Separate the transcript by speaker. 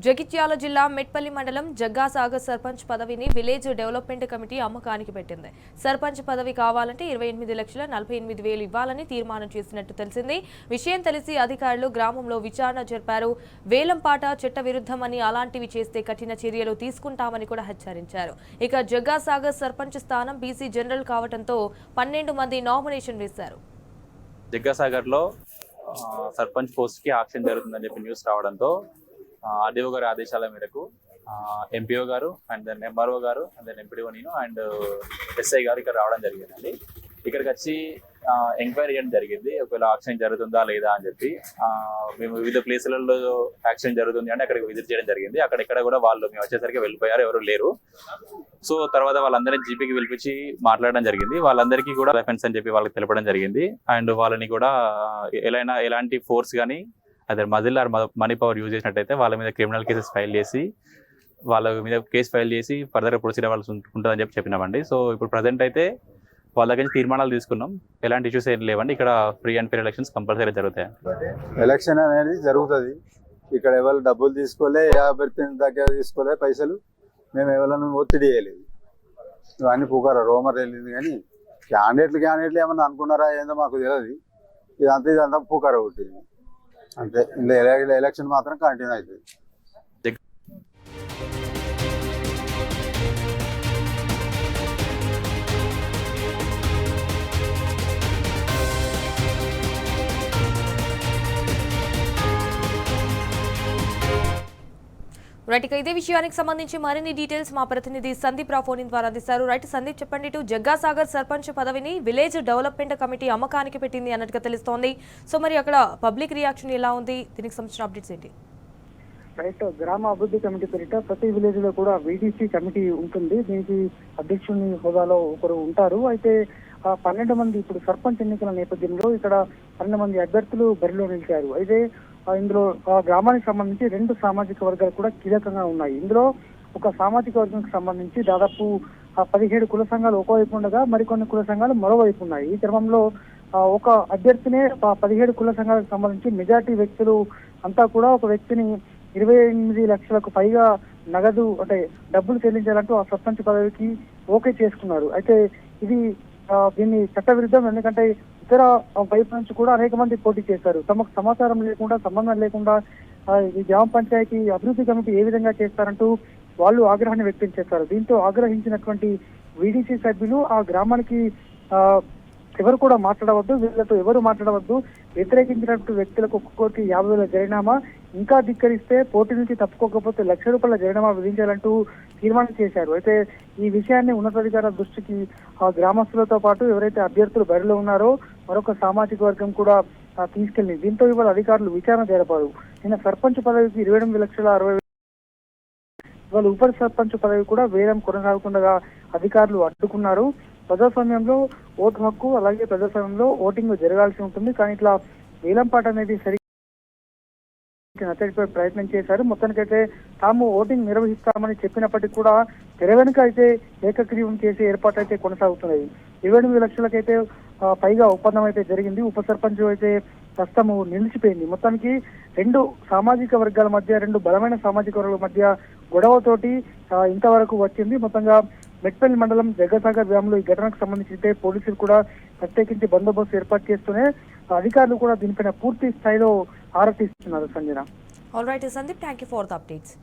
Speaker 1: జగిత్యాల జిల్లా మెట్పల్లి మండలం జగ్గాసాగర్ సర్పంచ్ పదవిని విలేజ్ డెవలప్మెంట్ కమిటీ అమ్మకానికి పెట్టింది. సర్పంచ్ పదవి కావాలంటే 28,48,000 ఇవ్వాలని తీర్మానం చేసినట్టు తెలిసింది. విషయం తెలిసి అధికారులు గ్రామంలో విచారణ జరిపారు. వేలంపాట చట్టవిరుద్ధమని, అలాంటివి చేస్తే కఠిన చర్యలు తీసుకుంటామని కూడా హెచ్చరించారు. ఇక జగ్గాసాగర్ సర్పంచ్ స్థానం బీసీ జనరల్ కావడంతో 12 మంది నామినేషన్ వేశారు.
Speaker 2: జగ్గాసాగర్లో సర్పంచ్ పోస్ట్కి ఆక్షన్ జరుగుతుందని చెప్పి న్యూస్ రావడంతో ఆర్డీఓ గారి ఆదేశాల మేరకు ఎంపీఓ గారు అండ్ దెన్ ఎంఆర్ఓ గారు అండ్ దెన్ ఎంపీడీఓ నేను అండ్ ఎస్ఐ గారు ఇక్కడ రావడం జరిగిందండి. ఇక్కడికి వచ్చి ఎంక్వైరీ చేయడం జరిగింది. ఒకవేళ యాక్షన్ జరుగుతుందా లేదా అని చెప్పి మేము వివిధ ప్లేసులలో యాక్షన్ జరుగుతుంది అంటే అక్కడికి విజిట్ చేయడం జరిగింది. అక్కడెక్కడ కూడా వాళ్ళు మేము వచ్చేసరికి వెళ్ళిపోయారు, ఎవరు లేరు. సో తర్వాత వాళ్ళందరినీ జీపీకి పిలిపించి మాట్లాడడం జరిగింది. వాళ్ళందరికీ కూడా రెఫరెన్స్ అని చెప్పి వాళ్ళకి తెలపడం జరిగింది. అండ్ వాళ్ళని కూడా ఎలాంటి ఫోర్స్ కానీ అదే muscle or money power use చేసినట్టయితే వాళ్ళ మీద క్రిమినల్ కేసెస్ ఫైల్ చేసి వాళ్ళ మీద కేసు ఫైల్ చేసి ఫర్దర్గా ప్రొసీడ్ అవ్వాల్సి ఉంటుందని చెప్పినామండి. సో ఇప్పుడు ప్రజెంట్ అయితే వాళ్ళ దగ్గర తీర్మానాలు తీసుకున్నాం. ఎలాంటి ఇష్యూస్ ఏం లేవండి. ఇక్కడ free and fair elections compulsory జరుగుతాయి.
Speaker 3: ఎలక్షన్ అనేది జరుగుతుంది. ఇక్కడ ఎవరు డబ్బులు తీసుకోలే, ఏ అభ్యర్థి దగ్గర తీసుకోలే పైసలు. మేము ఎవరైనా ఒత్తిడి చేయలేదు. ఇవన్నీ పుకారా రోమర్ వెళ్ళింది. కానీ క్యాండిడేట్లు ఏమన్నా అనుకున్నారా ఏందో మాకు తెలియదు. ఇదంతా పుకారా కొట్టింది అంతే. ఇలా ఎలక్షన్ మాత్రం కంటిన్యూ అవుతుంది.
Speaker 1: రైట్, ఇదే విషయానికి సంబంధించి మరిన్ని డీటెయిల్స్ మా ప్రతినిధి సందీప్ రావు ఫోన్ ద్వారా అందిస్తారు. రైట్ సందీప్, చెప్పండి. ఇటు జగ్గాసాగర్ సర్పంచ్ పదవిని విలేజ్ డెవలప్మెంట్ కమిటీ అమ్మకానికి పెట్టింది అన్నట్టుగా తెలుస్తోంది. సో మరి అక్కడ పబ్లిక్ రియాక్షన్ ఎలా ఉంది, దీనికి సంబంధించిన అప్డేట్స్ ఏంటి?
Speaker 4: రైట్, గ్రామ అభివృద్ధి కమిటీ పేరిట ప్రతి విలేజ్ లో కూడా వీడీసీ కమిటీ ఉంటుంది. దీనికి అధ్యక్షుని హోదాలో ఒకరు ఉంటారు. అయితే 12 మంది ఇప్పుడు సర్పంచ్ ఎన్నికల నేపథ్యంలో ఇక్కడ 12 మంది అభ్యర్థులు బరిలో నిలిచారు. అయితే ఇందులో గ్రామానికి సంబంధించి 2 సామాజిక వర్గాలు కూడా కీలకంగా ఉన్నాయి. ఇందులో ఒక సామాజిక వర్గానికి సంబంధించి దాదాపు 17 కుల సంఘాలు ఒకవైపు ఉండగా మరికొన్ని కుల సంఘాలు మరోవైపు ఉన్నాయి. ఈ క్రమంలో ఒక అభ్యర్థినే 17 కుల సంఘాలకు సంబంధించి మెజార్టీ వ్యక్తులు అంతా కూడా ఒక వ్యక్తిని 28 లక్షలకు పైగా నగదు అంటే డబ్బులు చెల్లించాలంటూ ఆ సర్పంచ్ పదవికి ఓకే చేసుకున్నారు. అయితే ఇది దీన్ని చట్టవిరుద్ధం. ఎందుకంటే ఇతర వైపు నుంచి కూడా అనేక మంది పోటీ చేశారు. తమకు సమాచారం లేకుండా, సంబంధం లేకుండా ఈ గ్రామ పంచాయతీ అభివృద్ధి కమిటీ ఏ విధంగా చేస్తారంటూ వాళ్ళు ఆగ్రహాన్ని వ్యక్తం చేశారు. దీంతో ఆగ్రహించినటువంటి వీడీసీ సభ్యులు ఆ గ్రామానికి ఎవరు కూడా మాట్లాడవద్దు, వీళ్ళతో ఎవరు మాట్లాడవద్దు, వ్యతిరేకించినటువంటి వ్యక్తులకు ఒక్కొక్కరికి 50,000 జరిమానా, ఇంకా ధిక్కరిస్తే పోటీ నుంచి తప్పుకోకపోతే ₹1,00,000 జరిమానా విధించాలంటూ తీర్మానం చేశారు. అయితే ఈ విషయాన్ని ఉన్నతాధికారుల దృష్టికి గ్రామస్తులతో పాటు ఎవరైతే అభ్యర్థులు బరిలో ఉన్నారో మరొక సామాజిక వర్గం కూడా తీసుకెళ్లింది. దీంతో ఇవాళ అధికారులు విచారణ జరపారు. నిన్న సర్పంచ్ పదవికి 28,60,000, ఇవాళ ఉప సర్పంచ్ పదవి కూడా వేలం కొనసాగకుండా అధికారులు అడ్డుకున్నారు. ప్రజాస్వామ్యంలో ఓటు హక్కు, అలాగే ప్రజాస్వామ్యంలో ఓటింగ్ జరగాల్సి ఉంటుంది. కానీ ఇట్లా వేలంపాట అనేది సరిగ్గా నచ్చడిపోయే ప్రయత్నం చేశారు. మొత్తానికైతే తాము ఓటింగ్ నిర్వహిస్తామని చెప్పినప్పటికీ కూడా తెర వెనుక అయితే ఏకగ్రీవం చేసే ఏర్పాటు అయితే కొనసాగుతున్నాయి. 28 లక్షలకైతే పైగా ఒప్పందం అయితే జరిగింది. ఉప సర్పంచ్ అయితే ప్రస్తుతం నిలిచిపోయింది. మొత్తానికి 2 సామాజిక వర్గాల మధ్య, 2 బలమైన సామాజిక వర్గాల మధ్య గొడవతోటి ఇంతవరకు వచ్చింది. మొత్తంగా మెట్పల్లి మండలం జగ్గాసాగర్ గ్రామంలో ఈ ఘటనకు సంబంధించి పోలీసులు కూడా ప్రత్యేకించి బందోబస్తు ఏర్పాటు చేస్తూనే అధికారులు కూడా దీనిపైన పూర్తి స్థాయిలో ఆరా తీస్తున్నారు. Sanjana.
Speaker 1: All right Sandeep, thank you for the updates.